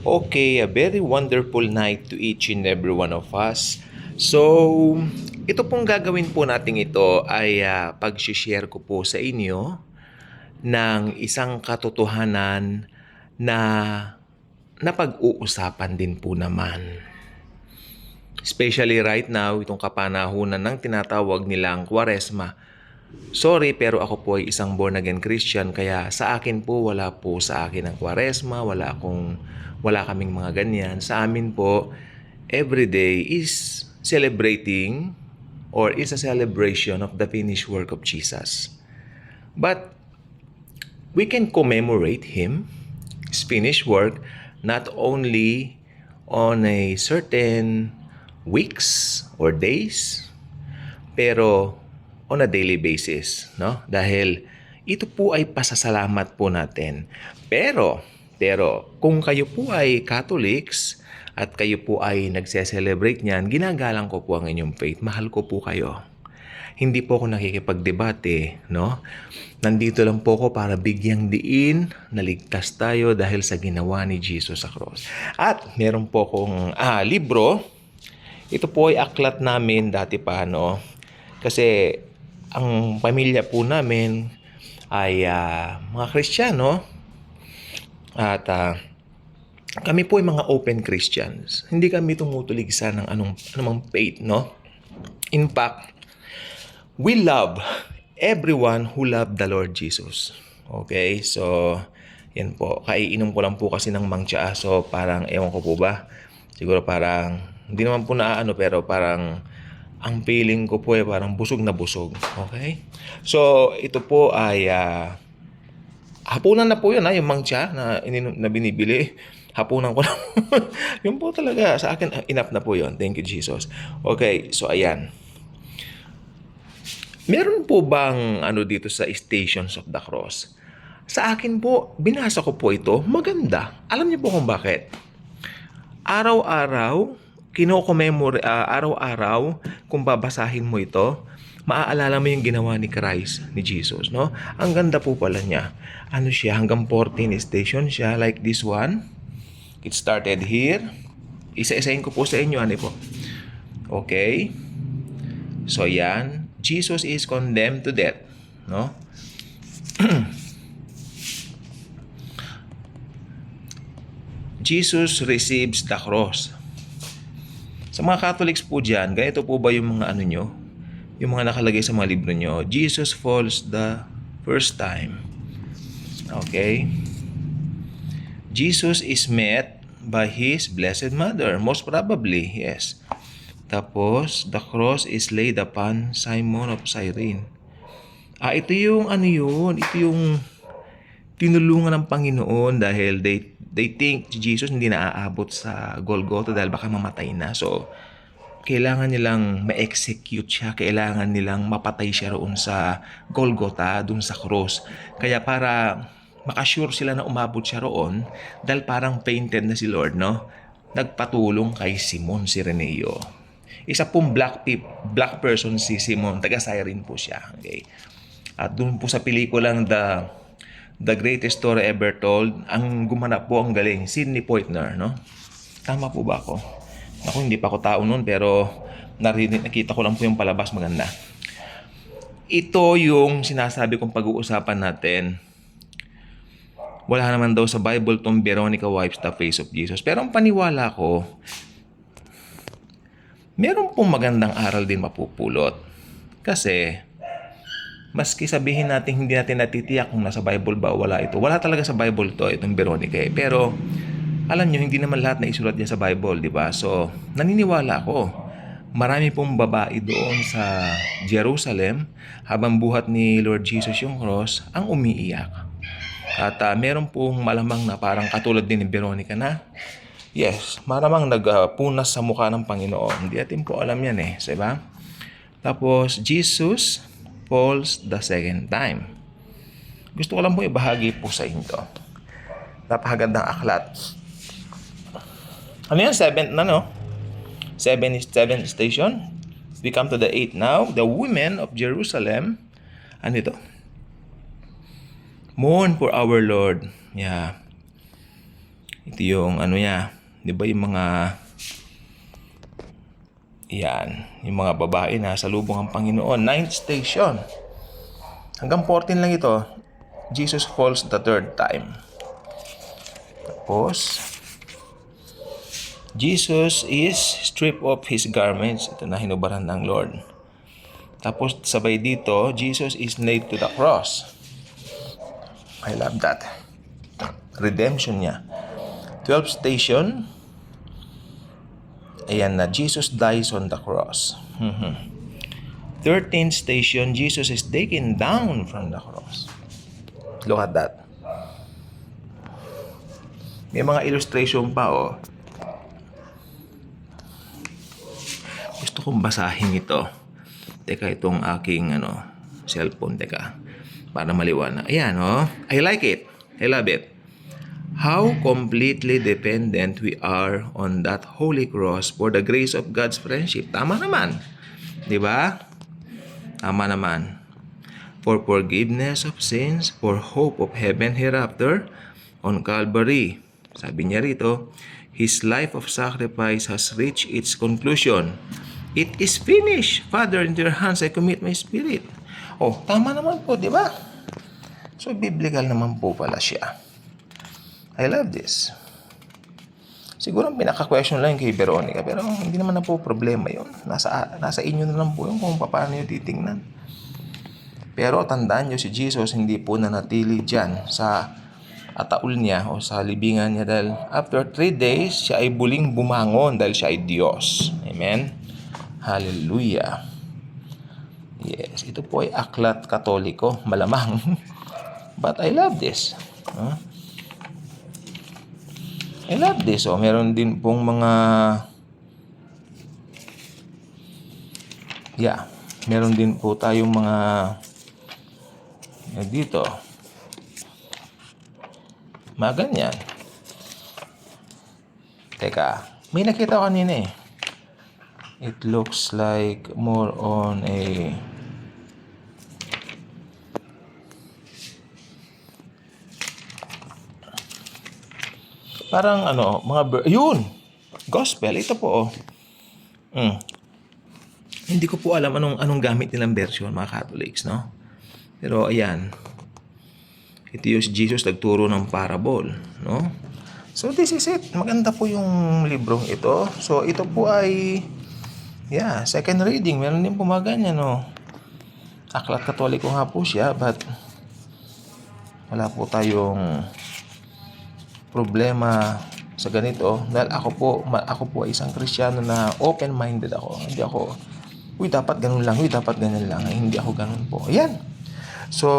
Okay, a very wonderful night to each and every one of us. So, ito pong gagawin po natin ito ay pag-share ko po sa inyo ng isang katotohanan na napag-uusapan din po naman. Especially right now, itong kapanahunan ng tinatawag nilang Kwaresma. Sorry, pero ako po ay isang born-again Christian, kaya sa akin po, wala po sa akin ang Kwaresma, wala kaming mga ganyan. Sa amin po, every day is celebrating or is a celebration of the finished work of Jesus. But we can commemorate His finished work, not only on a certain weeks or days, pero on a daily basis, no? Dahil ito po ay pasasalamat po natin. Pero kung kayo po ay Catholics at kayo po ay nagse-celebrate niyan, ginagalang ko po ang inyong faith. Mahal ko po kayo. Hindi po ako nakikipagdebate, no? Nandito lang po ako para bigyang diin na ligtas tayo dahil sa ginawa ni Jesus sa cross. At meron po akong libro. Ito po ay aklat namin dati pa, no? Kasi ang pamilya po namin ay mga Kristiyano at kami po ay mga open Christians. Hindi kami tumutuligsa ng anumang faith, no? In fact, we love everyone who loved the Lord Jesus. Okay? So, yan po. Kaiinom ko lang po kasi ng mangtsa. So, parang, ewan ko po ba? Siguro parang, hindi naman po pero parang, ang feeling ko po ay parang busog na busog. Okay? So, ito po ay hapunan na po yun, yung mangtsa na binibili. Hapunan ko na. Yun po talaga. Sa akin, enough na po yun. Thank you, Jesus. Okay, so ayan. Meron po bang dito sa Stations of the Cross? Sa akin po, binasa ko po ito. Maganda. Alam niyo po kung bakit? Araw-araw, araw-araw, kung babasahin mo ito, maaalala mo yung ginawa ni Christ, ni Jesus, no? Ang ganda po pala niya. Ano siya, hanggang 14 station siya, like this one. It started here. Isa-isahin ko po sa inyo, po. Okay? So, yan. Jesus is condemned to death, no? Jesus receives the cross. Sa mga Catholics po dyan, ganito po ba yung mga nyo? Yung mga nakalagay sa mga libro nyo? Jesus falls the first time. Okay? Jesus is met by His Blessed Mother. Most probably, yes. Tapos, the cross is laid upon Simon of Cyrene. Ito yung ito yung tinulungan ng Panginoon dahil they think Jesus hindi na aabot sa Golgotha dahil baka mamatay na. So, kailangan nilang ma-execute siya. Kailangan nilang mapatay siya roon sa Golgotha, doon sa cross. Kaya para makasure sila na umabot siya roon, dahil parang painted na si Lord, no? Nagpatulong kay Simon Sireneo. Isa pong black person si Simon, taga-Cyrene po siya. Okay? At doon po sa pelikulang The Greatest Story Ever Told, ang gumanap po ang galing, Sidney Poitier, no? Tama po ba ako? Ako, hindi pa ako tao noon, pero nakita ko lang po yung palabas, maganda. Ito yung sinasabi kong pag-uusapan natin. Wala naman daw sa Bible tong Veronica wipes the face of Jesus. Pero ang paniwala ko, meron pong magandang aral din mapupulot. Kasi, maski sabihin natin hindi natin natitiyak kung nasa Bible ba o wala ito. Wala talaga sa Bible to, itong Veronica. Pero, alam nyo, hindi naman lahat na isulat niya sa Bible, di ba? So, naniniwala ako. Marami pong babae doon sa Jerusalem, habang buhat ni Lord Jesus yung cross, ang umiiyak. At meron pong malamang na parang katulad din ni Veronica na, yes, maramang nagpunas sa mukha ng Panginoon. Hindi natin po alam yan diba? Tapos, Jesus falls the second time. Gusto ko lang po ibahagi po sa inyo. Napakagandang aklat. Ano yan? Seventh station. We come to the 8th now. The women of Jerusalem. Ano ito? Mourn for our Lord. Yeah. Ito yung ano niya, 'di ba yung mga yan, yung mga babae na sa lubong ang Panginoon. 9th station. Hanggang 14 lang ito. Jesus falls the third time. Tapos, Jesus is stripped of his garments. Ito na hinubaran ng Lord. Tapos, sabay dito, Jesus is nailed to the cross. I love that. Redemption niya. 12th station. Ayan na, Jesus dies on the cross. 13th station, Jesus is taken down from the cross. Look at that. May mga illustration pa, oh. Gusto kong basahin ito. Teka, itong aking cellphone, teka. Para maliwanag. Ayan, oh. I like it. I love it. How completely dependent we are on that holy cross for the grace of God's friendship. Tama naman. Di ba? Tama naman. For forgiveness of sins, for hope of heaven hereafter, on Calvary. Sabi niya rito, His life of sacrifice has reached its conclusion. It is finished. Father, into your hands I commit my spirit. Oh, tama naman po, di ba? So, biblical naman po pala siya. I love this. Siguro ang pinaka-question lang kay Veronica, pero hindi naman na po problema yun. Nasa inyo na lang po yun kung paano nyo titingnan. Pero tandaan nyo, si Jesus hindi po nanatili dyan sa ataul niya o sa libingan niya dahil after 3 days, siya ay buling bumangon dahil siya ay Diyos. Amen? Hallelujah. Yes, ito po ay aklat katoliko, malamang. But I love this. I love this. Oh, meron din pong mga meron din po tayong mga dito. Mga ganyan. Teka, may nakita ko kanina eh. It looks like more on a parang yun! Gospel, ito po oh. Hindi ko po alam anong gamit nilang version, mga Catholics, no? Pero ayan. Ito yung Jesus nagturo ng parable, no? So this is it. Maganda po yung librong ito. So ito po ay second reading. Meron din po mga ganyan, no? Aklat Katoliko nga po siya, but wala po tayong problema sa ganito dahil ako po ay isang Kristiyano na open-minded ako. Hindi ako dapat ganun lang, dapat ganun lang. Hindi ako ganun po. Ayan. So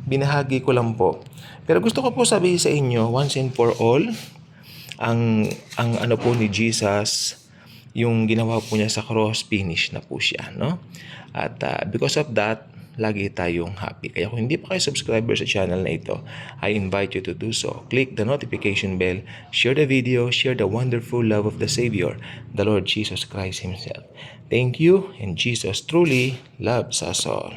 binahagi ko lang po. Pero gusto ko po sabihin sa inyo once and for all ang ano po ni Jesus, yung ginawa po niya sa cross, finish na po siya, no? At because of that, lagi tayong happy. Kaya kung hindi pa kayo subscriber sa channel na ito, I invite you to do so. Click the notification bell, share the video, share the wonderful love of the Savior, the Lord Jesus Christ Himself. Thank you, and Jesus truly loves us all.